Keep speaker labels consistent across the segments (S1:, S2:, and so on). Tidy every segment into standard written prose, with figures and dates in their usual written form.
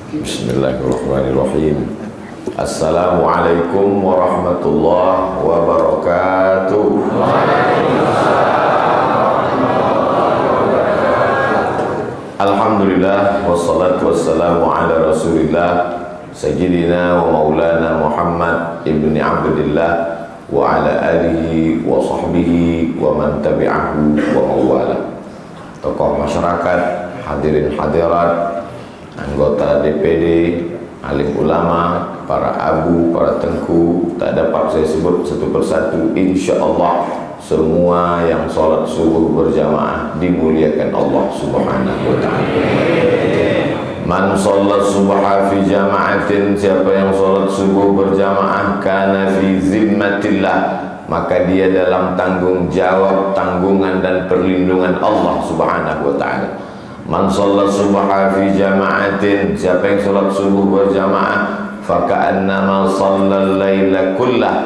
S1: Bismillahirrahmanirrahim. Assalamualaikum warahmatullahi wabarakatuh. Alhamdulillah wassalatu wassalamu ala Rasulillah Sayyidina wa maulana Muhammad ibni Abdullah wa ala alihi wa sahbihi wa man tabi'ahu wa mawala. Tokoh masyarakat, hadirin hadirat, anggota DPD, alim ulama, para abu, para tengku, tak dapat saya sebut satu persatu. Insyaallah semua yang sholat subuh berjamaah dimuliakan Allah subhanahu wa ta'ala. Man sholat subha fi jama'atin, siapa yang sholat subuh berjamaah, kana fi zimmatillah, maka dia dalam tanggung jawab, tanggungan dan perlindungan Allah subhanahu wa ta'ala. Man sholat subha fi jama'atin, siapa yang sholat subuh berjamaah, faka'annama shallal laila kullah,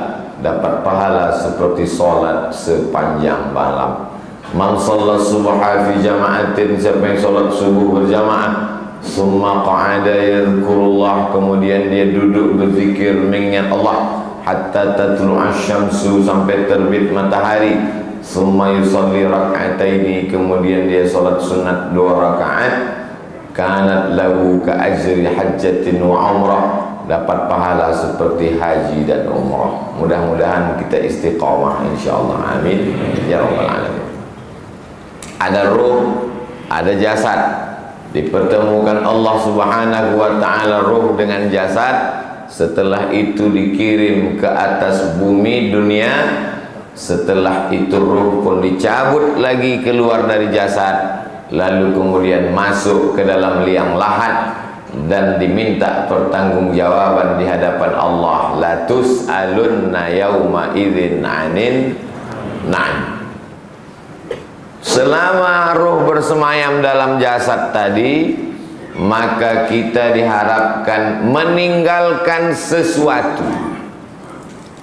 S1: dapat pahala seperti sholat sepanjang malam. Man sholat subha fi jama'atin, siapa yang sholat subuh berjamaah, summa qa'ada yadhkurullah, kemudian dia duduk berzikir mengingat Allah, hatta tatlu'a syamsu, sampai terbit matahari, summa yusalli rak'ataini, kemudian dia sholat sunat 2 rakaat, kanat lahu ka ajri hajjatin wa umrah, dapat pahala seperti haji dan umrah. Mudah-mudahan kita istiqamah insyaallah, amin ya rabbal alamin. Ada ruh, ada jasad, dipertemukan Allah subhanahu wa ta'ala ruh dengan jasad. Setelah itu dikirim ke atas bumi dunia. Setelah itu ruh pun dicabut lagi keluar dari jasad, lalu kemudian masuk ke dalam liang lahat dan diminta pertanggungjawaban di hadapan Allah. La tus'alunna yauma idzin 'anin na'im. Selama ruh bersemayam dalam jasad tadi, maka kita diharapkan meninggalkan sesuatu.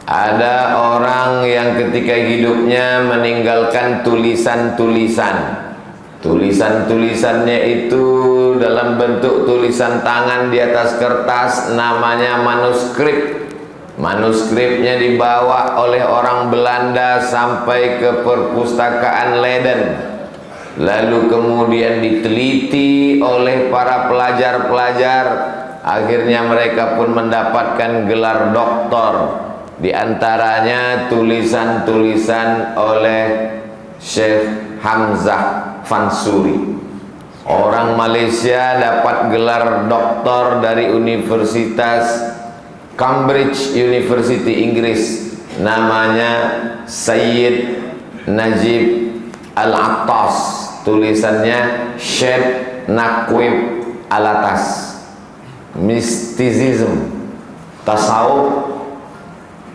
S1: Ada orang yang ketika hidupnya meninggalkan tulisan-tulisan. Tulisan-tulisannya itu dalam bentuk tulisan tangan di atas kertas, namanya manuskrip. Manuskripnya dibawa oleh orang Belanda sampai ke perpustakaan Leiden. Lalu kemudian diteliti oleh para pelajar-pelajar. Akhirnya mereka pun mendapatkan gelar doktor. Di antaranya tulisan-tulisan oleh Syekh Hamzah Fansuri. Orang Malaysia dapat gelar doktor dari Universitas Cambridge University Inggris, namanya Sayyid Najib Al-Attas, tulisannya Syed Naqib Al-Atas. Mysticism, tasawuf,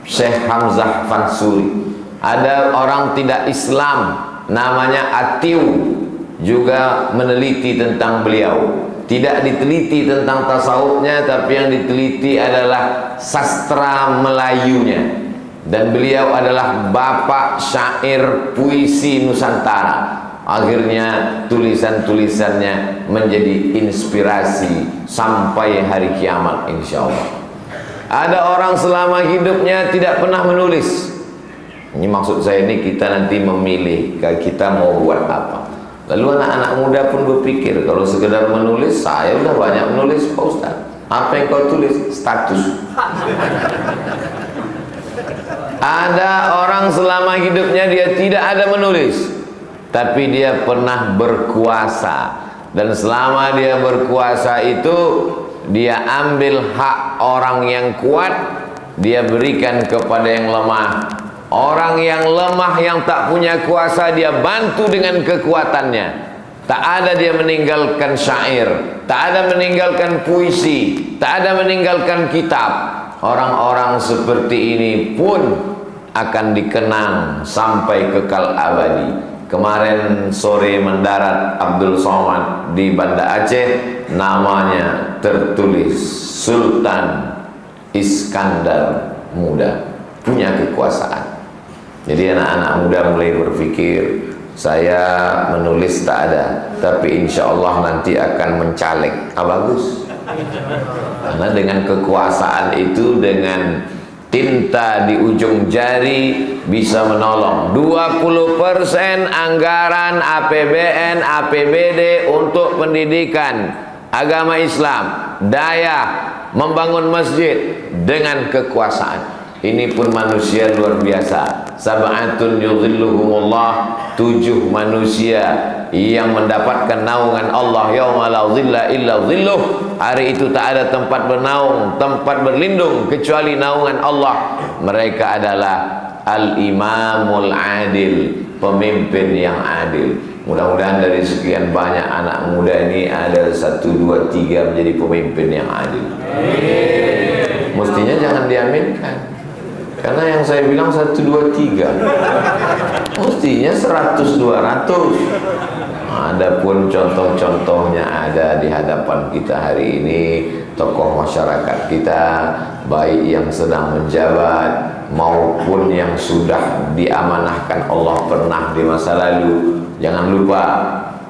S1: Syekh Hamzah Fansuri. Ada orang tidak Islam namanya Atiu, juga meneliti tentang beliau. Tidak diteliti tentang tasawufnya, tapi yang diteliti adalah sastra Melayunya. Dan beliau adalah bapak syair puisi Nusantara. Akhirnya tulisan-tulisannya menjadi inspirasi sampai hari kiamat insyaallah. Ada orang selama hidupnya tidak pernah menulis. Ini maksud saya, ini kita nanti memilih kita mau buat apa. Lalu anak-anak muda pun berpikir, kalau sekedar menulis, saya udah banyak menulis Pak Ustaz. Apa yang kau tulis? Status. Ada orang selama hidupnya dia tidak ada menulis, tapi dia pernah berkuasa. Dan selama dia berkuasa itu, dia ambil hak orang yang kuat, dia berikan kepada yang lemah. Orang yang lemah, yang tak punya kuasa, dia bantu dengan kekuatannya. Tak ada dia meninggalkan syair, tak ada meninggalkan puisi, tak ada meninggalkan kitab. Orang-orang seperti ini pun akan dikenang sampai kekal abadi. Kemarin sore mendarat Abdul Somad di Banda Aceh, namanya tertulis Sultan Iskandar Muda, punya kekuasaan. Jadi anak-anak muda mulai berpikir, saya menulis tak ada, tapi insya Allah nanti akan mencaleg. Ah, bagus. Karena dengan kekuasaan itu, dengan tinta di ujung jari bisa menolong. 20% anggaran APBN, APBD untuk pendidikan agama Islam, daya membangun masjid dengan kekuasaan. Ini pun manusia luar biasa. Sab'atun yudhilluhumullah, 7 manusia yang mendapatkan naungan Allah yauma la dhilla illa dhilluh. Hari itu tak ada tempat bernaung, tempat berlindung kecuali naungan Allah. Mereka adalah al-imamul adil, pemimpin yang adil. Mudah-mudahan dari sekian banyak anak muda ini ada 1, 2, 3 menjadi pemimpin yang adil. Mestinya jangan diaminkan, karena yang saya bilang 1, 2, 3 mestinya 100, 200. Adapun contoh-contohnya ada di hadapan kita hari ini. Tokoh masyarakat kita, baik yang sedang menjabat maupun yang sudah diamanahkan Allah pernah di masa lalu, jangan lupa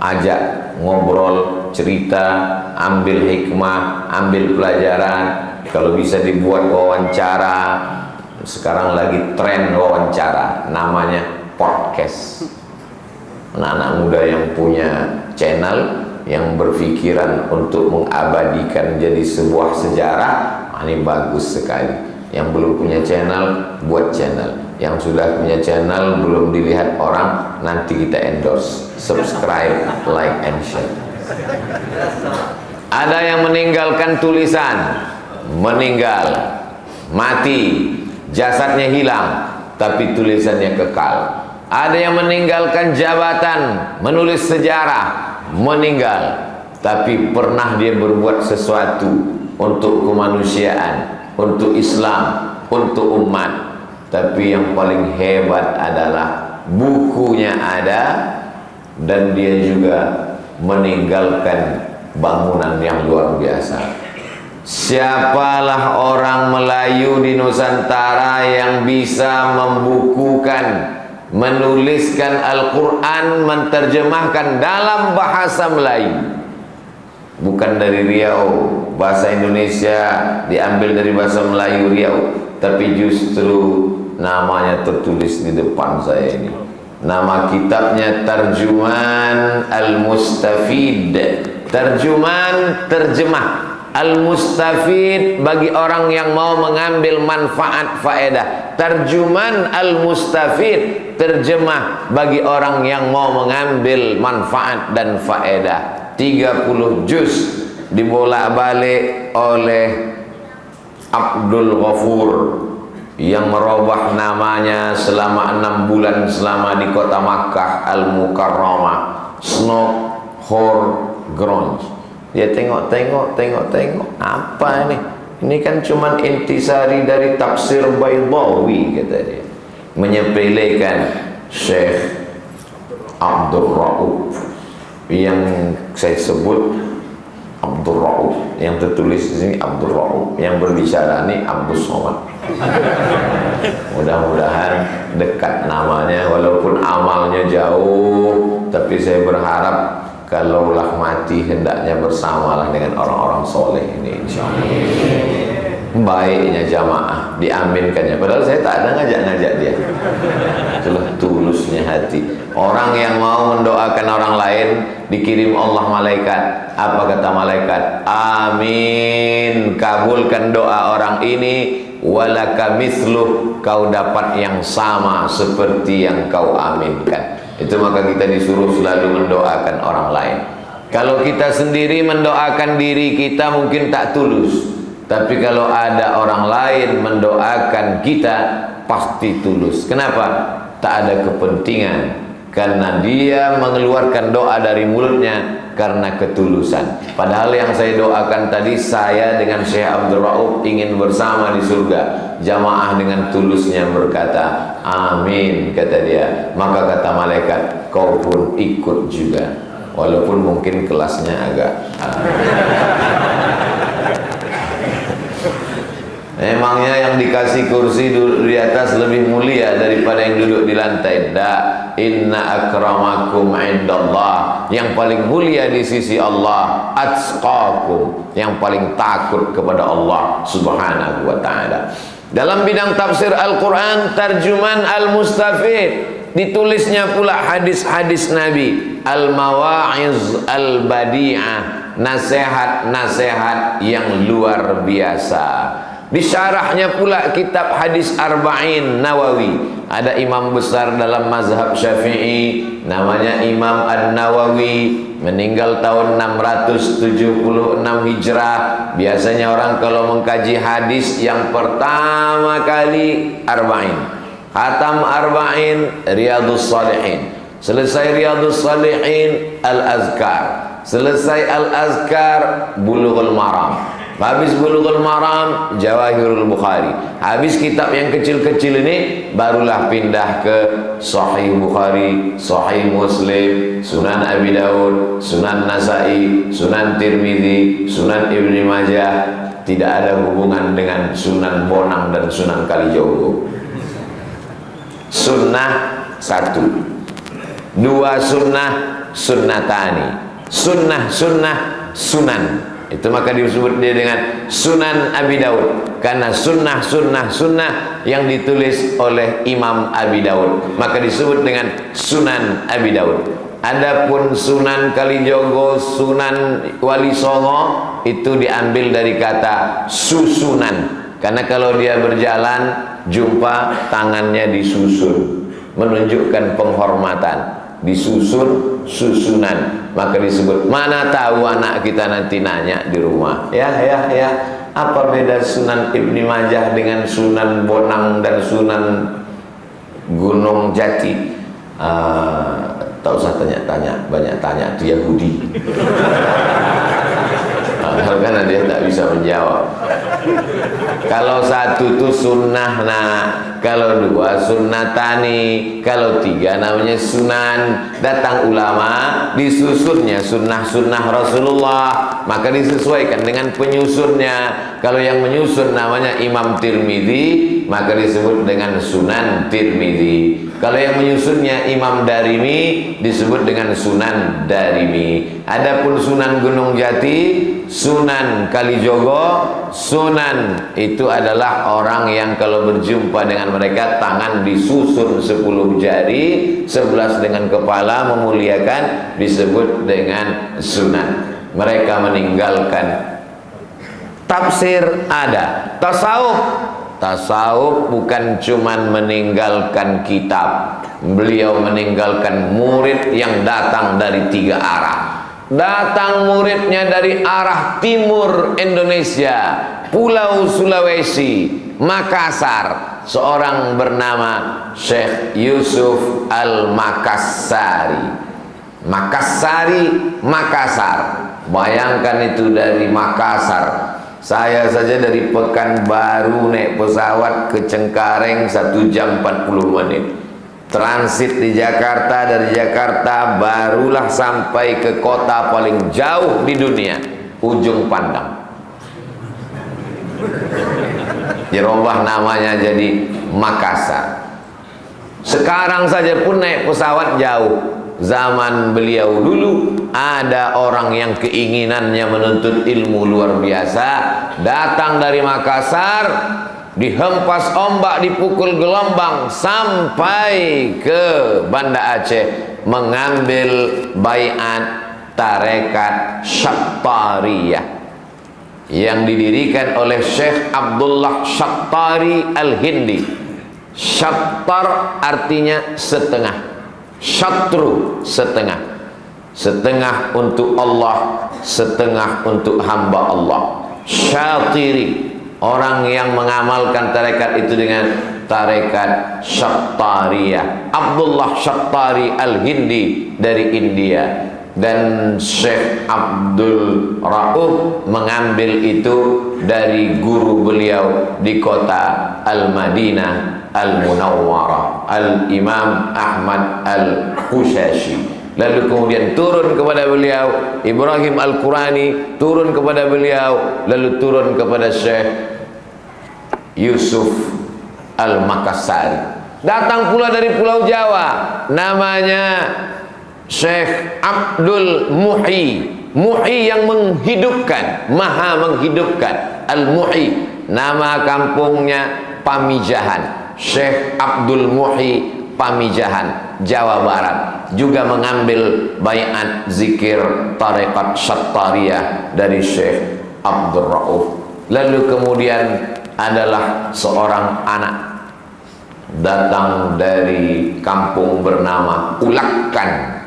S1: ajak ngobrol, cerita, ambil hikmah, ambil pelajaran. Kalau bisa dibuat wawancara. Sekarang lagi tren wawancara, namanya podcast. Anak-anak muda yang punya channel, yang berpikiran untuk mengabadikan jadi sebuah sejarah, ini bagus sekali. Yang belum punya channel, buat channel. Yang sudah punya channel, belum dilihat orang, nanti kita endorse. Subscribe, like, and share. Ada yang meninggalkan tulisan, meninggal, mati, jasadnya hilang, tapi tulisannya kekal. Ada yang meninggalkan jabatan, menulis sejarah, meninggal, tapi pernah dia berbuat sesuatu untuk kemanusiaan, untuk Islam, untuk umat. Tapi yang paling hebat adalah bukunya ada, dan dia juga meninggalkan bangunan yang luar biasa. Siapalah orang Melayu di Nusantara yang bisa membukukan, menuliskan Al-Quran, menterjemahkan dalam bahasa Melayu? Bukan dari Riau, bahasa Indonesia diambil dari bahasa Melayu Riau, tapi justru namanya tertulis di depan saya ini. Nama kitabnya Tarjuman Al-Mustafid. Terjemah Al-Mustafid bagi orang yang mau mengambil manfaat faedah. Tarjuman Al-Mustafid, terjemah bagi orang yang mau mengambil manfaat dan faedah. 30 juz dibolak-balik oleh Abdul Ghafur yang merubah namanya selama 6 bulan selama di kota Makkah Al-Mukarramah. Snowhorn. Dia tengok, apa ini? Ini kan cuma intisari dari tafsir Baydawi, kata dia. Menyepelekan Syekh Abdul Rauf yang saya sebut Abdul Rauf, yang tertulis di sini Abdul Rauf, yang berbicara ini Abdul Somad. Mudah-mudahan dekat namanya, walaupun amalnya jauh, tapi saya berharap kalaulah mati hendaknya bersamalah dengan orang-orang soleh ini, insyaallah. Baiknya jamaah, diaminkannya. Padahal saya tak ada ngajak-ngajak dia. Itulah tulusnya hati. Orang yang mau mendoakan orang lain, dikirim Allah malaikat. Apa kata malaikat? Amin. Kabulkan doa orang ini. Walaka misluh, kau dapat yang sama seperti yang kau aminkan. Itu maka kita disuruh selalu mendoakan orang lain. Kalau kita sendiri mendoakan diri kita mungkin tak tulus, tapi kalau ada orang lain mendoakan kita pasti tulus. Kenapa? Tak ada kepentingan, karena dia mengeluarkan doa dari mulutnya karena ketulusan. Padahal yang saya doakan tadi, saya dengan Syekh Abdul Rauf ingin bersama di surga. Jamaah dengan tulusnya berkata amin, kata dia. Maka kata malaikat, kau pun ikut juga, walaupun mungkin kelasnya agak Emangnya yang dikasih kursi duduk di atas lebih mulia daripada yang duduk di lantai? Inna akramakum indallah yang paling mulia di sisi Allah atqakum, yang paling takut kepada Allah Subhanahu wa taala. Dalam bidang tafsir Al-Quran, Tarjuman Al-Mustafid, ditulisnya pula hadis-hadis Nabi, Al-Mawa'iz Al-Badi'ah, nasihat-nasihat yang luar biasa. Disyarahnya pula kitab hadis Arba'in Nawawi. Ada imam besar dalam mazhab Syafi'i, namanya Imam An-Nawawi, meninggal tahun 676 Hijrah. Biasanya orang kalau mengkaji hadis yang pertama kali Arba'in, hatam Arba'in, Riyadhus Shalihin. Selesai Riyadhus Shalihin, Al-Azkar. Selesai Al-Azkar, Bulughul Maram. Habis Bulughul Maram, Jawahirul Bukhari. Habis kitab yang kecil-kecil ini, barulah pindah ke Sahih Bukhari, Sahih Muslim, Sunan Abi Daud, Sunan Nasai, Sunan Tirmidzi, Sunan Ibni Majah. Tidak ada hubungan dengan Sunan Bonang dan Sunan Kalijogo. Sunnah satu, dua sunnah, sunnatani, sunnah, sunan. Itu maka disebut dia dengan Sunan Abi Daud, karena sunnah yang ditulis oleh Imam Abi Daud, maka disebut dengan Sunan Abi Daud. Adapun Sunan Kalijogo, Sunan Wali Songo, itu diambil dari kata susunan, karena kalau dia berjalan jumpa tangannya disusun, menunjukkan penghormatan. Disusun, susunan, maka disebut. Mana tahu anak kita nanti nanya di rumah, ya, apa beda Sunan Ibni Majah dengan Sunan Bonang dan Sunan Gunung Jati? Tak usah tanya-tanya, banyak tanya, itu Yahudi. Karena dia tak bisa menjawab. Kalau satu itu sunnah, kalau dua sunnatani, kalau tiga namanya sunan. Datang ulama, disusunnya sunnah Rasulullah, maka disesuaikan dengan penyusunnya. Kalau yang menyusun namanya Imam Tirmidzi, maka disebut dengan Sunan Tirmidzi. Kalau yang menyusunnya Imam Darimi, disebut dengan Sunan Darimi. Adapun Sunan Gunung Jati, Sunan Kalijogo, Sunan itu adalah orang yang kalau berjumpa dengan mereka tangan disusun 10 jari, 11 dengan kepala, memuliakan, disebut dengan Sunan. Mereka meninggalkan tafsir. Ada tasawuf bukan cuman meninggalkan kitab. Beliau meninggalkan murid yang datang dari 3 arah. Datang muridnya dari arah timur Indonesia, Pulau Sulawesi, Makassar, seorang bernama Syekh Yusuf Al-Makassari. Makassar. Bayangkan itu dari Makassar. Saya saja dari Pekanbaru naik pesawat ke Cengkareng 1 jam 40 menit. Transit di Jakarta, dari Jakarta barulah sampai ke kota paling jauh di dunia, Ujung Pandang. Dirubah namanya jadi Makassar. Sekarang saja pun naik pesawat jauh. Zaman beliau dulu ada orang yang keinginannya menuntut ilmu luar biasa, datang dari Makassar, dihempas ombak, dipukul gelombang sampai ke Banda Aceh, mengambil baiat tarekat Syattariyah yang didirikan oleh Syekh Abdullah Syattari Al-Hindi. Syattar artinya setengah, syatru setengah, setengah untuk Allah, setengah untuk hamba Allah. Syatiri, orang yang mengamalkan tarekat itu dengan tarekat Syattariyah. Abdullah Syattari Al-Hindi dari India, dan Syekh Abdul Rauf mengambil itu dari guru beliau di kota Al-Madinah Al-Munawwarah, Al-Imam Ahmad Al-Qushashi. Lalu kemudian turun kepada beliau Ibrahim Al-Qurani, turun kepada beliau, lalu turun kepada Syekh Yusuf Al-Makassari. Datang pula dari Pulau Jawa, namanya Syekh Abdul Muhyi, Muhyi yang menghidupkan, maha menghidupkan, Al-Muhyi. Nama kampungnya Pamijahan. Syekh Abdul Muhyi Pamijahan, Jawa Barat, juga mengambil baiat zikir tarekat Syattariyah dari Syekh Abdul Rauf. Lalu kemudian adalah seorang anak datang dari kampung bernama Ulakan.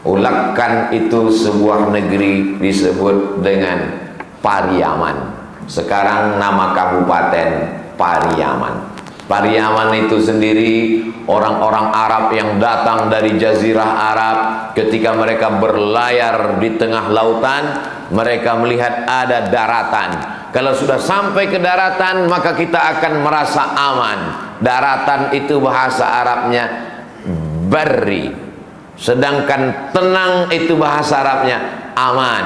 S1: Ulakan itu sebuah negeri disebut dengan Pariaman. Sekarang nama kabupaten Pariaman. Pariaman itu sendiri orang-orang Arab yang datang dari Jazirah Arab, ketika mereka berlayar di tengah lautan, mereka melihat ada daratan. Kalau sudah sampai ke daratan, maka kita akan merasa aman. Daratan itu bahasa Arabnya barri, sedangkan tenang itu bahasa Arabnya aman.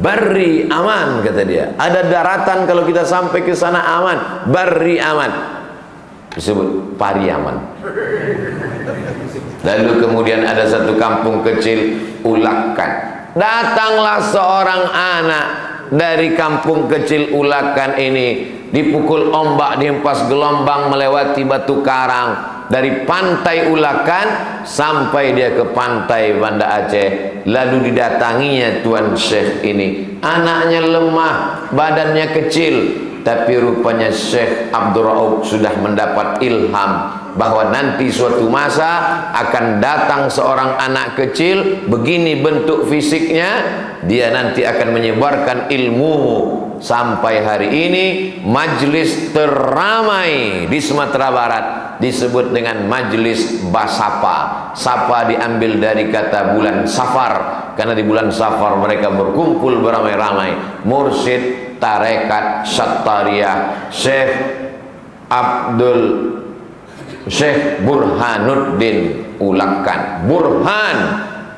S1: Barri aman, kata dia. Ada daratan, kalau kita sampai ke sana aman. Barri aman, disebut Pariaman. Lalu kemudian ada satu kampung kecil Ulakan. Datanglah seorang anak dari kampung kecil Ulakan ini, dipukul ombak, dihempas gelombang, melewati batu karang, dari pantai Ulakan sampai dia ke pantai Banda Aceh. Lalu didatanginya Tuan Syekh ini. Anaknya lemah, badannya kecil, tapi rupanya Syekh Abdul Rauf sudah mendapat ilham bahwa nanti suatu masa akan datang seorang anak kecil, begini bentuk fisiknya, dia nanti akan menyebarkan ilmu. Sampai hari ini majlis teramai di Sumatera Barat disebut dengan majlis Basapa. Sapa diambil dari kata bulan Safar, karena di bulan Safar mereka berkumpul beramai-ramai. Mursyid tarekat Syattariyah Syekh Burhanuddin Ulakan. Burhan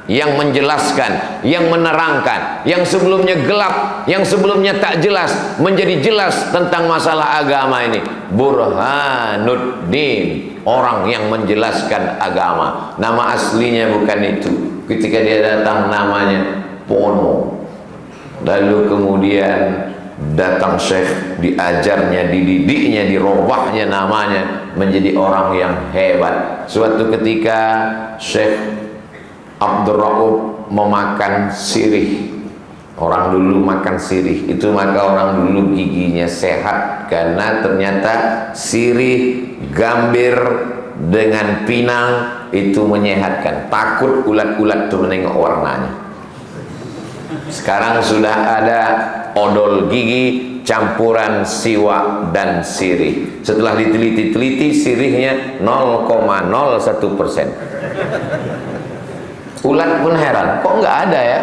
S1: yang menjelaskan, yang menerangkan, yang sebelumnya gelap, yang sebelumnya tak jelas, menjadi jelas tentang masalah agama ini. Burhanuddin, orang yang menjelaskan agama. Nama aslinya bukan itu. Ketika dia datang namanya Pono. Lalu kemudian datang Syekh, diajarnya, dididiknya, dirobahnya namanya menjadi orang yang hebat. Suatu ketika Syekh Abdul Rauf memakan sirih. Orang dulu makan sirih itu, maka orang dulu giginya sehat, karena ternyata sirih, gambir dengan pinang itu menyehatkan. Takut ulat-ulat itu menengok warnanya. Sekarang sudah ada odol gigi campuran siwak dan sirih. Setelah diteliti-teliti, sirihnya 0,01%. Ulat pun heran, kok nggak ada ya?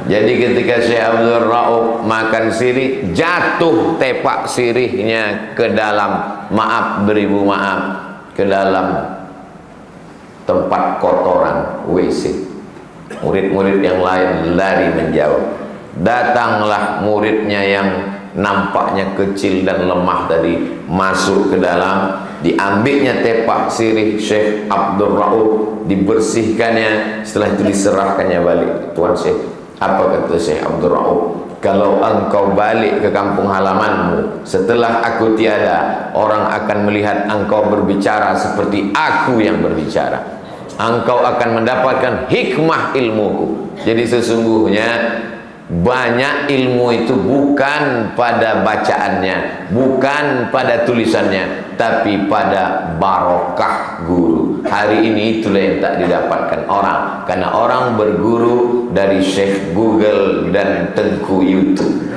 S1: Jadi ketika Syekh Abdul Rauf makan sirih, jatuh tepak sirihnya ke dalam, maaf beribu maaf, ke dalam tempat kotoran WC. Murid-murid yang lain lari menjauh. Datanglah muridnya yang nampaknya kecil dan lemah tadi, masuk ke dalam, diambilnya tepak sirih Syekh Abdul Rauf, dibersihkannya, setelah itu diserahkannya balik. Tuan Syekh, apa kata Syekh Abdul Rauf? Kalau engkau balik ke kampung halamanmu setelah aku tiada, orang akan melihat engkau berbicara seperti aku yang berbicara. Engkau akan mendapatkan hikmah ilmuku. Jadi sesungguhnya banyak ilmu itu bukan pada bacaannya, bukan pada tulisannya, tapi pada barokah guru. Hari ini itulah yang tak didapatkan orang, karena orang berguru dari Syekh Google dan Tengku YouTube.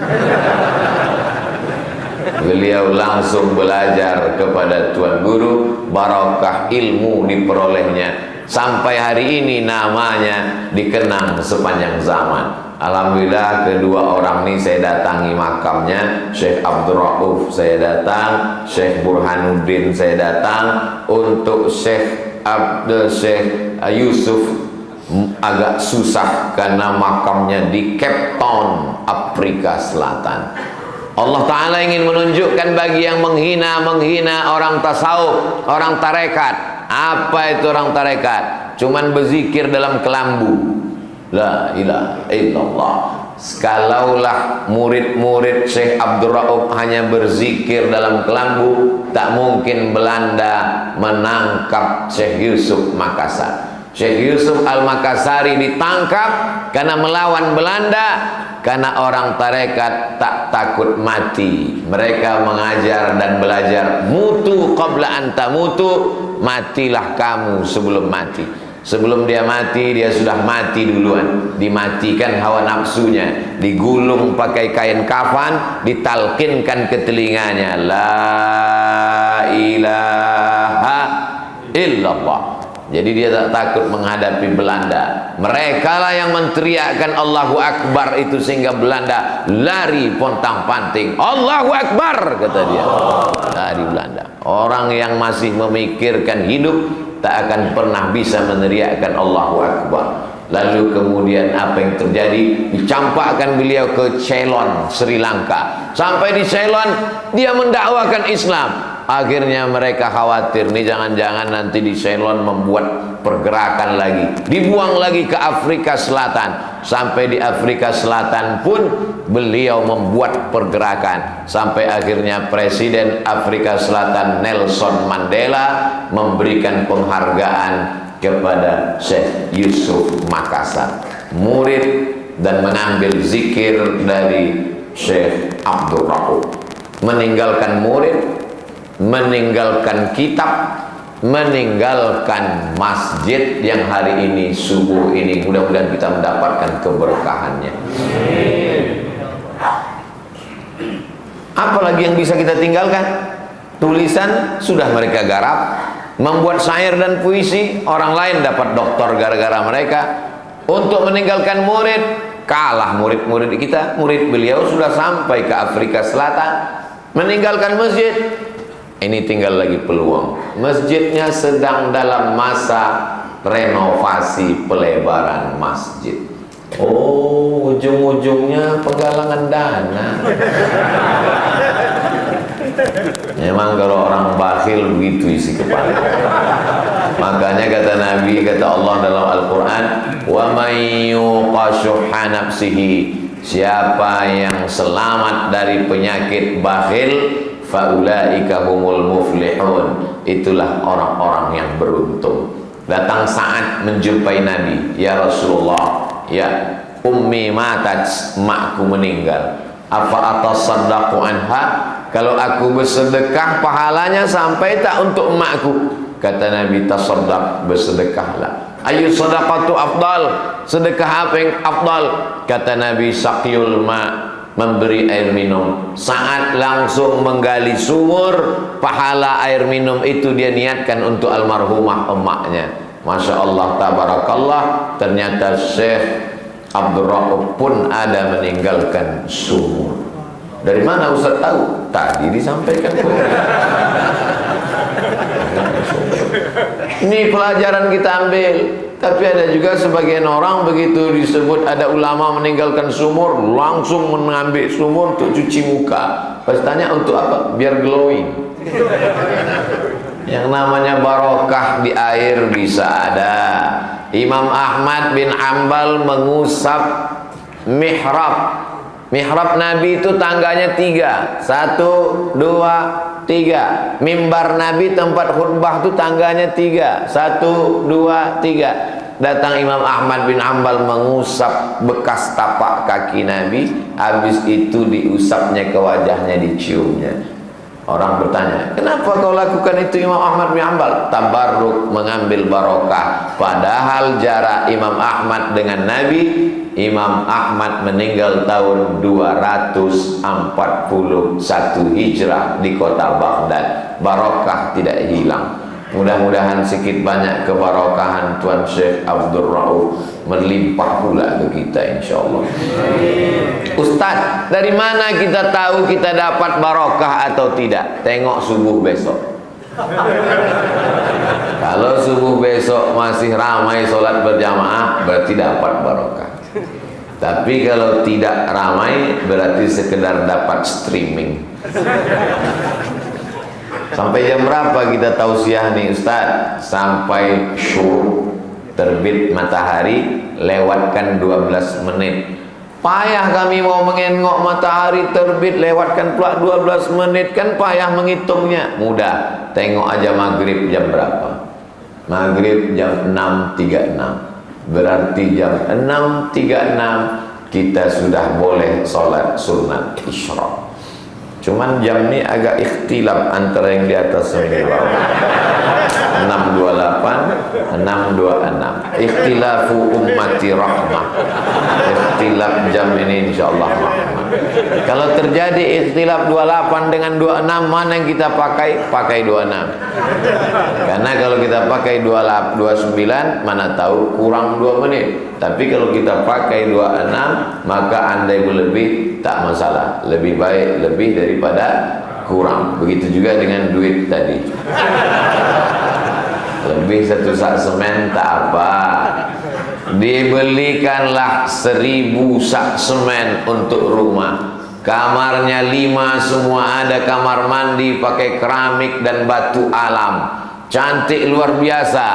S1: Beliau langsung belajar kepada Tuan Guru, barokah ilmu diperolehnya. Sampai hari ini namanya dikenang sepanjang zaman. Alhamdulillah kedua orang ini saya datangi makamnya. Syekh Abdul Rauf saya datang, Syekh Burhanuddin saya datang. Untuk Syekh Yusuf agak susah karena makamnya di Cape Town, Afrika Selatan. Allah Ta'ala ingin menunjukkan bagi yang menghina orang tasawuf, orang tarekat, Apa itu orang tarekat? Cuman berzikir dalam kelambu. La ilaha illallah. Kalaulah murid-murid Syekh Abdul Rauf hanya berzikir dalam kelambu, tak mungkin Belanda menangkap Syekh Yusuf Makassar. Syekh Yusuf Al-Makassari ditangkap karena melawan Belanda, karena orang tarekat tak takut mati. Mereka mengajar dan belajar, mutu qabla anta mutu, matilah kamu sebelum mati. Sebelum dia mati, dia sudah mati duluan. Dimatikan hawa nafsunya, digulung pakai kain kafan, ditalkinkan ke telinganya, la ilaha illallah. Jadi dia tak takut menghadapi Belanda. Mereka lah yang menteriakkan Allahu Akbar itu, sehingga Belanda lari pontang-panting. Allahu Akbar, kata dia. Dari Belanda. Orang yang masih memikirkan hidup tak akan pernah bisa meneriakkan Allahu Akbar. Lalu kemudian apa yang terjadi? Dicampakkan beliau ke Ceylon, Sri Lanka. Sampai di Ceylon dia mendakwakan Islam. Akhirnya mereka khawatir, nih jangan-jangan nanti di Ceylon membuat pergerakan lagi, dibuang lagi ke Afrika Selatan. Sampai di Afrika Selatan pun beliau membuat pergerakan, sampai akhirnya Presiden Afrika Selatan Nelson Mandela memberikan penghargaan kepada Syekh Yusuf Makassar, murid dan mengambil zikir dari Syekh Abdul Rauf. Meninggalkan murid, meninggalkan kitab, meninggalkan masjid yang hari ini subuh ini mudah-mudahan kita mendapatkan keberkahannya. Apalagi yang bisa kita tinggalkan? Tulisan sudah mereka garap, membuat syair dan puisi, orang lain dapat doktor gara-gara mereka. Untuk meninggalkan murid, kalah murid-murid kita. Murid beliau sudah sampai ke Afrika Selatan. Meninggalkan masjid, ini tinggal lagi peluang. Masjidnya sedang dalam masa renovasi pelebaran masjid. Oh, ujung-ujungnya penggalangan dana. Memang kalau orang bakhil begitu isi kepala. Makanya kata Nabi, kata Allah dalam Al-Quran, wa may yuqa syuhha nafsihi, siapa yang selamat dari penyakit bakhil, faulaika humul muflihun, itulah orang-orang yang beruntung. Datang saat menjumpai Nabi, ya Rasulullah, ya ummi matat, makku meninggal, apa atasaddaqu anha, kalau aku bersedekah pahalanya sampai tak untuk emakku? Kata Nabi, tasaddaq, bersedekahlah. Ayu sadaqatu afdal, sedekah apa yang afdal? Kata Nabi, saqyul ma, memberi air minum. Saat langsung menggali sumur, pahala air minum itu dia niatkan untuk almarhumah emaknya. Masya Allah, tabarakallah. Ternyata Syekh Abdul Rauf pun ada meninggalkan sumur. Dari mana Ustaz tahu? Tadi disampaikan. Ini pelajaran kita ambil. Tapi ada juga sebagian orang begitu disebut ada ulama meninggalkan sumur, langsung mengambil sumur untuk cuci muka. Pas tanya untuk apa? Biar glowing. Yang namanya barokah di air bisa ada. Imam Ahmad bin Hanbal mengusap mihrab. Mihrab Nabi itu tangganya 3, 1, 2, 3. Mimbar Nabi tempat khutbah itu tangganya 3, 1, 2, 3. Datang Imam Ahmad bin Hanbal mengusap bekas tapak kaki Nabi, habis itu diusapnya ke wajahnya, diciumnya. Orang bertanya, kenapa kau lakukan itu Imam Ahmad bin Hanbal? Tabarruk, mengambil barokah. Padahal jarak Imam Ahmad dengan Nabi, Imam Ahmad meninggal tahun 241 Hijrah di kota Baghdad. Barokah tidak hilang. Mudah-mudahan sedikit banyak kebarokahan Tuan Syekh Abdul Rauf melimpah pula ke kita insyaallah. Ustaz, dari mana kita tahu kita dapat barokah atau tidak? Tengok subuh besok. Kalau subuh besok masih ramai sholat berjamaah, berarti dapat barokah. Tapi kalau tidak ramai, berarti sekedar dapat streaming. Sampai jam berapa kita tausiah nih Ustaz? Sampai syuruk, terbit matahari, lewatkan 12 menit. Payah kami mau menengok matahari terbit, lewatkan pula 12 menit, kan payah menghitungnya. Mudah, tengok aja maghrib jam berapa. Maghrib jam 6.36. Berarti jam 6.36 kita sudah boleh sholat sunat isyraq. Cuman jam ini agak ikhtilaf antara yang di atas dan di bawah. 6.28, 6.26. Ikhtilafu ummati rahmah. Ikhtilaf jam ini insyaallah rahmah. Kalau terjadi ikhtilaf 28 dengan 26, mana yang kita pakai? Pakai 26. Karena kalau kita pakai 29, mana tahu kurang 2 menit. Tapi kalau kita pakai 26, maka andai berlebih tak masalah. Lebih baik lebih daripada kurang. Begitu juga dengan duit tadi. Lebih 1 sak semen tak apa. Dibelikanlah 1000 sak semen untuk rumah. Kamarnya 5 semua ada, kamar mandi pakai keramik dan batu alam. Cantik luar biasa.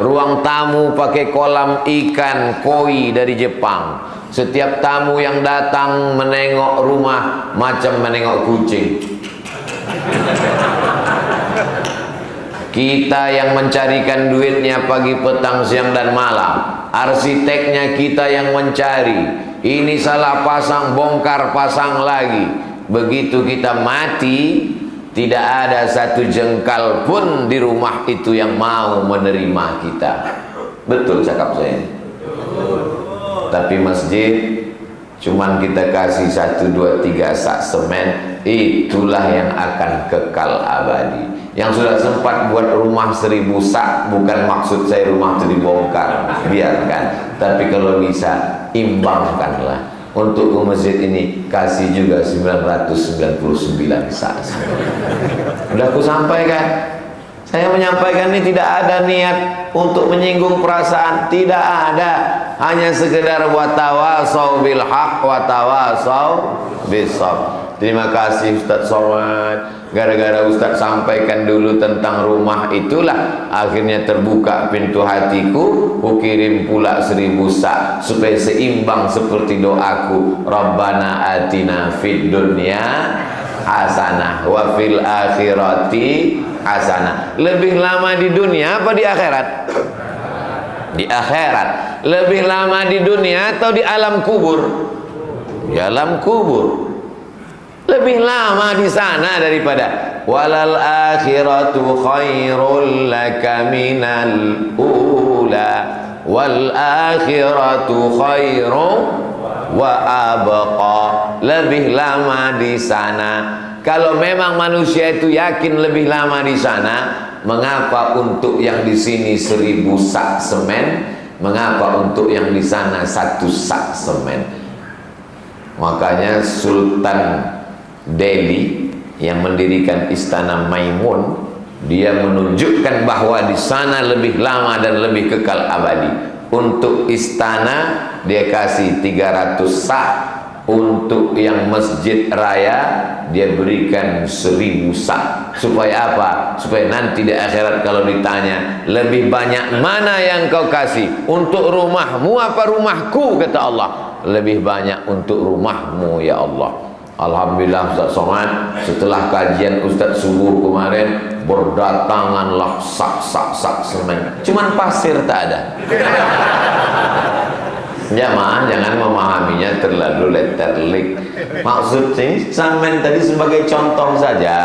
S1: Ruang tamu pakai kolam ikan koi dari Jepang. Setiap tamu yang datang menengok rumah macam menengok kucing. Kita yang mencarikan duitnya pagi, petang, siang, dan malam. Arsiteknya kita yang mencari. Ini salah pasang, bongkar pasang lagi. Begitu kita mati, tidak ada 1 jengkal pun di rumah itu yang mau menerima kita. Betul cakap saya? Tapi masjid cuman kita kasih 1, 2, 3 sak semen, itulah yang akan kekal abadi. Yang sudah sempat buat rumah 1000 sak, bukan maksud saya rumah itu dibongkar, biarkan. Tapi kalau bisa imbangkanlah. Untuk masjid ini kasih juga 999 sak. Udah aku sampaikan. Saya menyampaikan ini tidak ada niat untuk menyinggung perasaan, tidak ada. Hanya sekedar watawasau bil haq watawasau bisabr. Terima kasih Ustaz Somad. Gara-gara Ustaz sampaikan dulu tentang rumah itulah akhirnya terbuka pintu hatiku. Kukirim pula 1000 sak supaya seimbang seperti doaku. Rabbana atina fid dunya hasanah wa fil akhirati hasanah. Lebih lama di dunia apa di akhirat? Di akhirat. Lebih lama di dunia atau di alam kubur? Di alam kubur. Lebih lama di sana daripada walal akhiratu khairul laka minal ula wal akhiratu khairu wa abqa. Lebih lama di sana. Kalau memang manusia itu yakin lebih lama di sana, mengapa untuk yang di sini 1000 sak semen, mengapa untuk yang di sana 1 sak semen? Makanya Sultan Delhi yang mendirikan Istana Maimun, dia menunjukkan bahwa di sana lebih lama dan lebih kekal abadi. Untuk istana dia kasih 300 sak. Untuk yang masjid raya dia berikan 1000 sak. Supaya apa? Supaya nanti di akhirat kalau ditanya, lebih banyak mana yang kau kasih? Untuk rumahmu apa rumahku? Kata Allah, lebih banyak untuk rumahmu ya Allah. Alhamdulillah Ustaz Somad, setelah kajian Ustaz subuh kemarin, berdatanganlah sak semen. Cuman pasir tak ada. Jamaah jangan memahaminya terlalu letterlik. Maksud sih semen tadi sebagai contoh saja.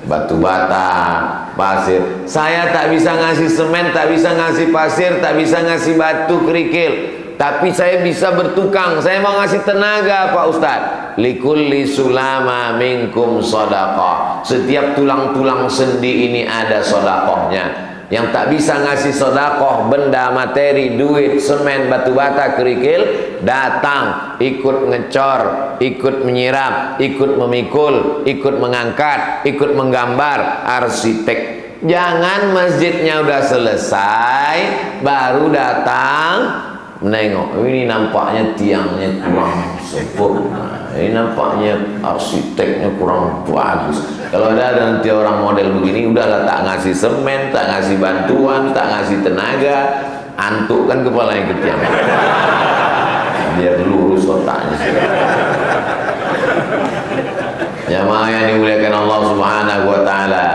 S1: Batu bata, pasir. Saya tak bisa ngasih semen, tak bisa ngasih pasir, tak bisa ngasih batu kerikil. Tapi saya bisa bertukang. Saya mau ngasih tenaga Pak Ustadz. Likulli sulama minkum sodaqah. Setiap tulang-tulang sendi ini ada sodakohnya. Yang tak bisa ngasih sodakoh, benda, materi, duit, semen, batu bata, kerikil, datang, ikut ngecor, ikut menyiram, ikut memikul, ikut mengangkat, ikut menggambar, arsitek. Jangan masjidnya udah selesai baru datang menengok, ini nampaknya tiangnya kurang sempurna. Ini nampaknya arsiteknya kurang bagus. Kalau ada nanti orang model begini, udahlah tak ngasih semen, tak ngasih bantuan, tak ngasih tenaga, antukkan kepalanya ke tiang. Biar lurus otaknya. Jamaah yang dimuliakan Allah Subhanahu wa taala.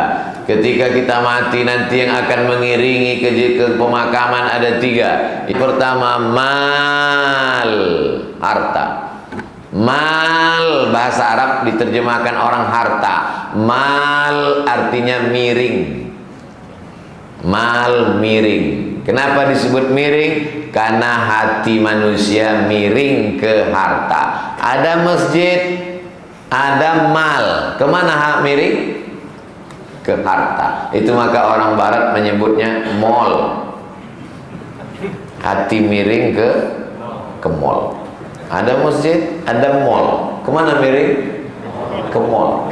S1: Ketika kita mati nanti yang akan mengiringi ke pemakaman ada 3. Yang pertama mal, harta. Mal bahasa Arab diterjemahkan orang harta. Mal artinya miring. Mal miring. Kenapa disebut miring? Karena hati manusia miring ke harta. Ada masjid, ada mal. Kemana hak miring? Ke harta. Itu maka orang barat menyebutnya mall. Hati miring ke mall. Ada masjid, ada mall. Kemana miring? Ke mall.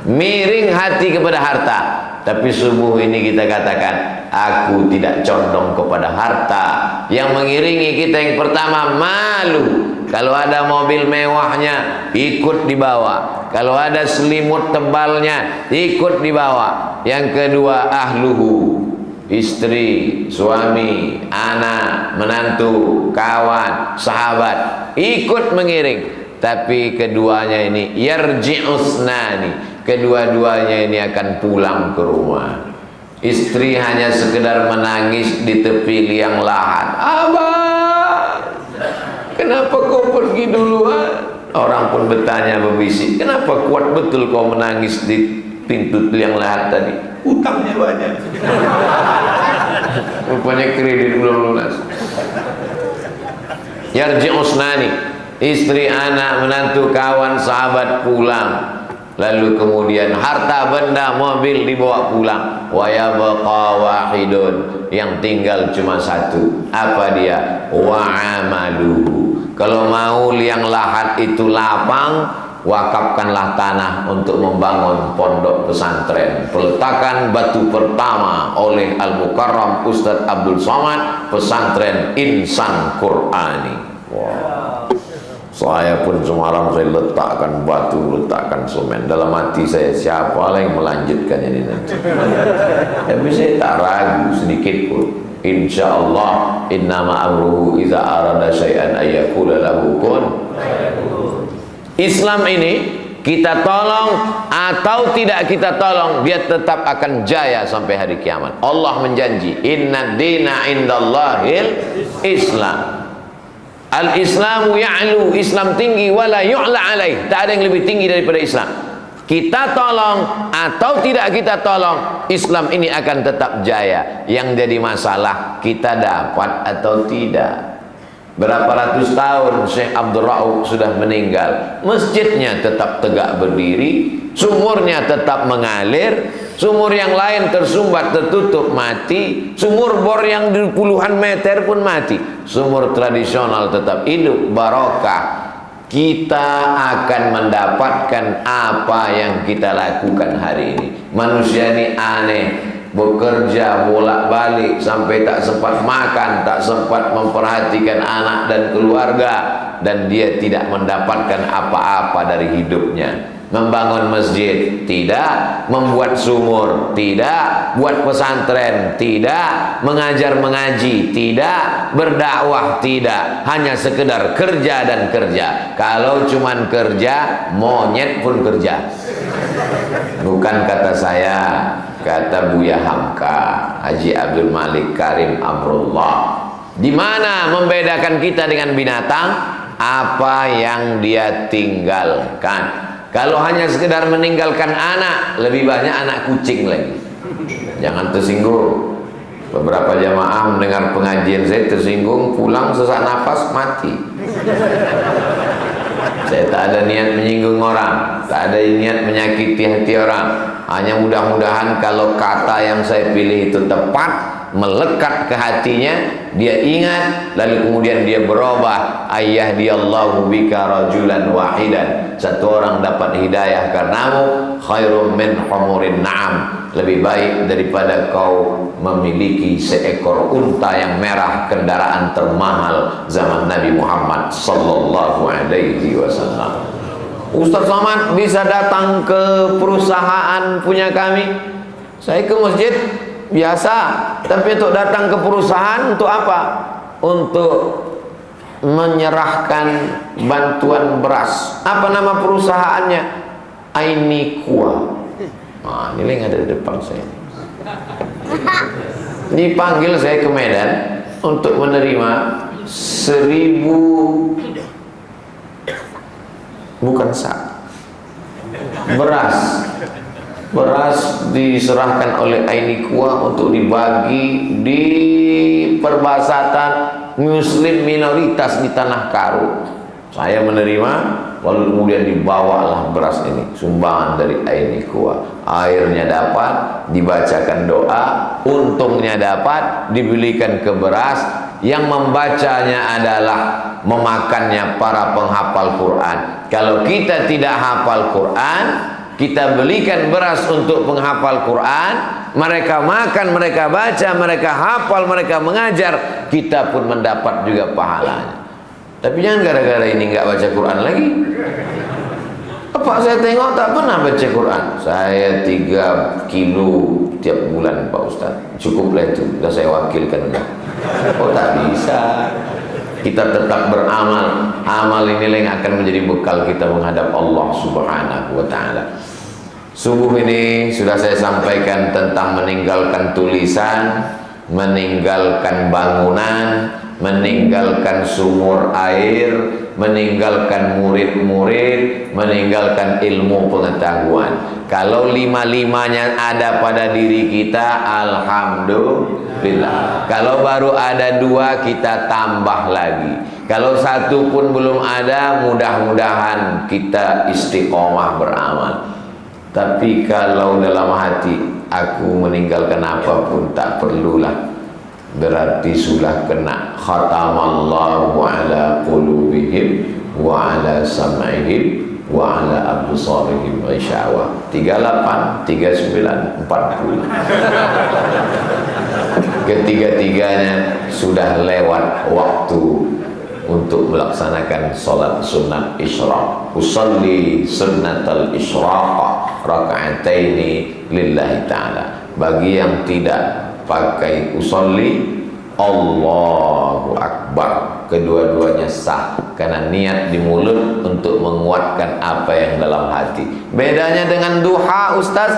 S1: Miring hati kepada harta. Tapi subuh ini kita katakan, aku tidak condong kepada harta. Yang mengiringi kita yang pertama malu. Kalau ada mobil mewahnya, ikut dibawa. Kalau ada selimut tebalnya, ikut dibawa. Yang kedua ahluhu, istri, suami, anak, menantu, kawan, sahabat, ikut mengiring. Tapi keduanya ini yarji'usnani, kedua-duanya ini akan pulang ke rumah. Istri hanya sekedar menangis di tepi liang lahat. Abang, kenapa kau pergi duluan? Orang pun bertanya berbisik, kenapa kuat betul kau menangis di pintu liang lahat tadi? Utangnya banyak. Rupanya kredit belum lunas. Yarji'usnani, istri, anak, menantu, kawan, sahabat pulang. Lalu kemudian harta benda mobil dibawa pulang. Wa yabqa wahidun, yang tinggal cuma satu. Apa dia? Wa amaluhu. Kalau mau liang lahat itu lapang, wakafkanlah tanah untuk membangun pondok pesantren. Peletakan batu pertama oleh Al-Mukarram Ustadz Abdul Somad, pesantren Insan Qur'ani. Wow. Saya pun semalam saya letakkan batu, letakkan semen. Dalam hati saya, siapa yang melanjutkan ini nanti? Tapi saya tak ragu sedikit pun. Insyaallah, innama amruhu iza arada syai'an ayyakula lahu kun. Islam ini kita tolong atau tidak kita tolong, dia tetap akan jaya sampai hari kiamat. Allah menjanji, inna dina indallahil Islam. Al-Islamu ya'lu, Islam tinggi wala yu'la alaih. Tak ada yang lebih tinggi daripada Islam. Kita tolong atau tidak kita tolong, Islam ini akan tetap jaya. Yang jadi masalah, kita dapat atau tidak. Berapa ratus tahun Syekh Abdul Rauf sudah meninggal, masjidnya tetap tegak berdiri, sumurnya tetap mengalir. Sumur yang lain tersumbat, tertutup, mati. Sumur bor yang puluhan meter pun mati. Sumur tradisional tetap hidup, barokah. Kita akan mendapatkan apa yang kita lakukan hari ini. Manusia ini aneh, bekerja bolak-balik sampai tak sempat makan, tak sempat memperhatikan anak dan keluarga, dan dia tidak mendapatkan apa-apa dari hidupnya. Membangun masjid tidak, membuat sumur tidak, buat pesantren tidak, mengajar mengaji tidak, berdakwah tidak, hanya sekedar kerja dan kerja. Kalau cuman kerja, monyet pun kerja. Bukan kata saya, kata Buya Hamka, Haji Abdul Malik Karim Amrullah. Di mana membedakan kita dengan binatang? Apa yang dia tinggalkan. Kalau hanya sekedar meninggalkan anak, lebih banyak anak kucing lagi. Jangan tersinggung. Beberapa jamaah mendengar pengajian saya tersinggung, pulang sesak nafas mati. Saya tak ada niat menyinggung orang, tak ada niat menyakiti hati orang. Hanya mudah-mudahan kalau kata yang saya pilih itu tepat, melekat ke hatinya, dia ingat, lalu kemudian dia berubah. Ayyahdiyallahu bika rajulan wahidan, satu orang dapat hidayah karenamu, khairum min humurin na'am, lebih baik daripada kau memiliki seekor unta yang merah, kendaraan termahal zaman Nabi Muhammad sallallahu alaihi wasallam. Ustaz Somad bisa datang ke perusahaan punya kami. Saya ke masjid biasa, tapi untuk datang ke perusahaan untuk apa? Untuk menyerahkan bantuan beras. Apa nama perusahaannya? Ainikuwa. Nah, ini yang ada di depan saya. Dipanggil saya ke Medan untuk menerima 1000 bukan sak beras diserahkan oleh Ainikuwa untuk dibagi di perbasatan muslim minoritas di Tanah Karo. Saya menerima, lalu kemudian dibawalah beras ini, sumbangan dari Ainikuwa. Airnya dapat, dibacakan doa, untungnya dapat, dibelikan ke beras. Yang membacanya adalah memakannya para penghafal Quran. Kalau kita tidak hafal Quran, kita belikan beras untuk penghafal Quran, mereka makan, mereka baca, mereka hafal, mereka mengajar, kita pun mendapat juga pahalanya. Tapi jangan gara-gara ini nggak baca Quran lagi. Apa saya tengok tak pernah baca Quran. Saya 3 kilo tiap bulan Pak Ustaz. Cukuplah itu, sudah saya wakilkan. Oh tak bisa. Kita tetap beramal. Amal inilah yang akan menjadi bekal kita menghadap Allah Subhanahu wa ta'ala. Subuh ini sudah saya sampaikan tentang meninggalkan tulisan, meninggalkan bangunan, meninggalkan sumur air, meninggalkan murid-murid, meninggalkan ilmu pengetahuan. Kalau 5-5-nya ada pada diri kita, alhamdulillah. Kalau baru ada 2, kita tambah lagi. Kalau 1 pun belum ada, mudah-mudahan kita istiqomah beramal. Tapi kalau dalam hati aku meninggalkan apapun, tak perlulah, berarti sudah kena khatamallahu ala qulubihim wa ala sam'ihim wa ala absarihim ghishawa. 38, 39, 40. Ketiga-tiganya sudah lewat waktu untuk melaksanakan salat sunat isyraq. Usalli sunnatal isyraq raka'ataini lillahi ta'ala. Bagi yang tidak pakai usolli, Allahu Akbar, kedua-duanya sah karena niat di mulut untuk menguatkan apa yang dalam hati. Bedanya dengan duha Ustaz,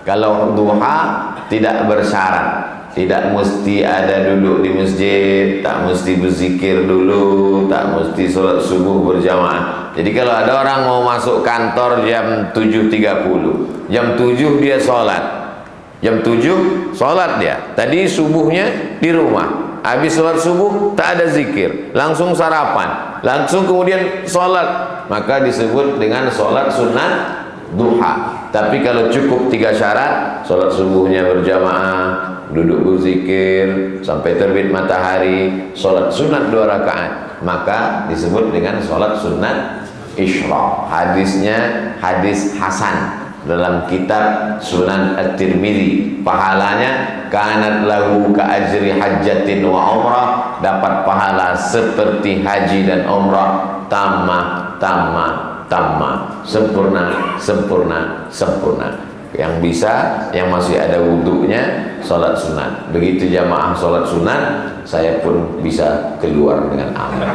S1: kalau duha tidak bersyarat, tidak mesti ada duduk di masjid, tak mesti berzikir dulu, tak mesti sholat subuh berjamaah. Jadi kalau ada orang mau masuk kantor jam 7.30, jam 7 dia sholat, jam 7 sholat dia. Tadi subuhnya di rumah, habis sholat subuh tak ada zikir, langsung sarapan, langsung kemudian sholat, maka disebut dengan sholat sunat duha. Tapi kalau cukup 3 syarat, sholat subuhnya berjamaah, duduk berzikir sampai terbit matahari, sholat sunat 2 rakaat, maka disebut dengan sholat sunat isyraq. Hadisnya hadis hasan dalam kitab Sunan At-Tirmidzi. Pahalanya kanat lahu ka ajri hajjatin wa umrah, dapat pahala seperti haji dan umrah, tamah, sempurna, sempurna. Yang bisa, yang masih ada wudhunya, sholat sunat. Begitu jamaah sholat sunat, saya pun bisa keluar dengan aman.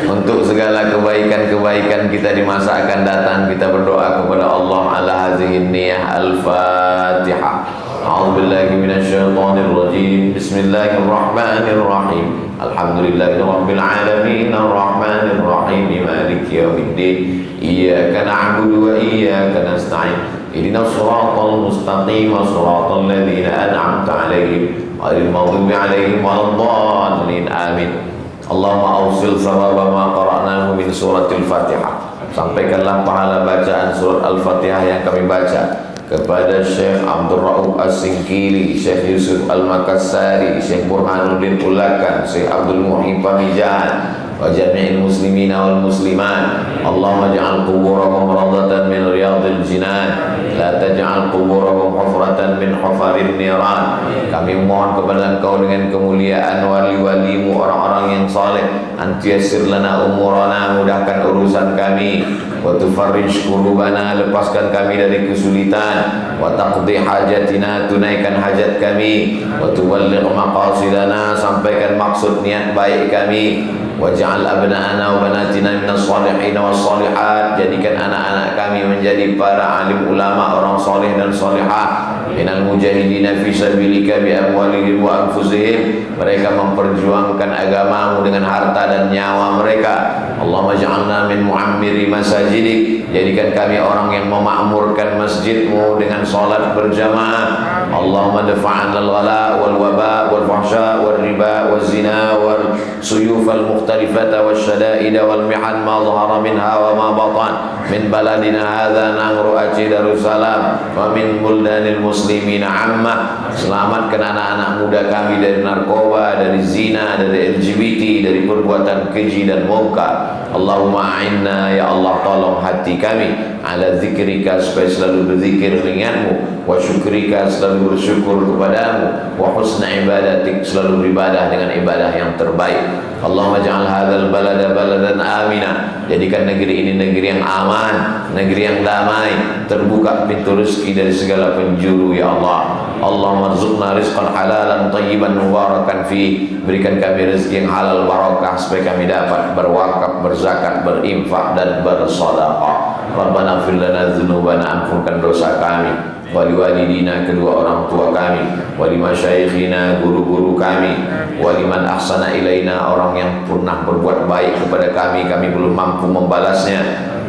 S1: Untuk segala kebaikan-kebaikan kita di masa akan datang, kita berdoa kepada Allah ala hazihin niyah. Al-Fatihah. A'udzubillahi minasyaitonir rajim. Bismillahirrahmanirrahim. Alhamdulillahirabbil alamin arrahmanir rahim maliki yaumiddin. Iyyaka na'budu wa iyyaka nasta'in. Ihdinas siratal mustaqim, siratal ladzina an'amta 'alaihim ghairil maghdubi 'alaihim waladdallin. Amin. Allahumma awsil sawaba ma qara'nahu min suratil Fatihah. Sampaikanlah pahala bacaan surat Al-Fatihah yang kami baca kepada Syekh Abdul Rauf As-Singkili, Syekh Yusuf Al-Makassari, Syekh Burhanuddin Ulakan, Syekh Abdul Muhyi Pamijahan, wa jami'il muslimina wal muslimat. Allahumma ja'al quburahum rawdatan min riyadil jinan, la taj'al quburahum hufratan min hufarin niran. Kami mohon kepada Engkau dengan kemuliaan wali-walimu, orang-orang yang saleh, antiyassir lana umurana, mudahkan urusan kami, wa tufarrij qulubana, lepaskan kami dari kesulitan, wa taqdi hajatina, tunaikan hajat kami, wa tuballigh maqasidana, sampaikan maksud niat baik kami, waj'al abna'ana wa banatina minas salihin was salihat, jadikan anak-anak kami menjadi para alim ulama, orang soleh dan solehah, minal mujahidina fi sabilika bi amwalihim wa anfusihim, mereka memperjuangkan agamamu dengan harta dan nyawa mereka. Allahumma ja'alna min mu'ammiri masajidik, jadikan kami orang yang memakmurkan masjidmu dengan salat berjamaah. Allahumma dafa'na al-ghala wal waba wal fahsya wal riba wal zina wal suyuf al mukhtalifata wal syada'ida wal mihan ma zahara minha wa ma batan min baladina hadha nahru aji darussalam wa min buldanil muslimina amma. Selamatkan anak-anak muda kami dari narkoba, dari zina, dari LGBT, dari perbuatan keji dan mungkar. Allahumma a'inna, ya Allah tolong hati kami, ala zikrika, supaya selalu berzikir mengingatmu, wa syukrika, selalu bersyukur kepadamu, wa husna ibadatik, selalu beribadah dengan ibadah yang terbaik. Allahumma ja'al hadzal balada baladan amina, jadikan negeri ini negeri yang aman, negeri yang damai, terbuka pintu rezeki dari segala penjuru, ya Allah. Allahumma rzuqna rizqan halalan tayyiban mubarakan fi, berikan kami rezeki yang halal barakah, supaya kami dapat berwakaf, berzakat, berinfak dan bersedekah. Rabbana ighfir lana dzunubana, ampunkan dosa kami, wali walidina, kedua orang tua kami, wali masyayikhina, guru-guru kami, waliman ahsana ilaina, orang yang pernah berbuat baik kepada kami, kami belum mampu membalasnya.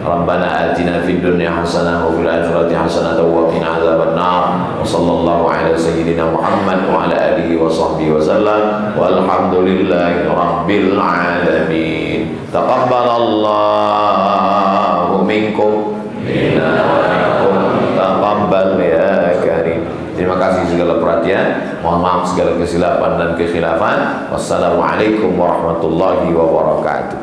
S1: Rabbana atina fid dunya hasanah wa fil akhirati hasanah wa qina adzabannar. Wa sallallahu ala sayyidina Muhammad wa ala alihi wa sahbihi wa sallam. Walhamdulillahi rabbil alamin. Taqabbalallahu minkum minna wa minkum, taqabbal ya karim. Terima kasih segala perhatian, mohon maaf segala kesilapan dan kekhilafan. Wassalamualaikum warahmatullahi wabarakatuh.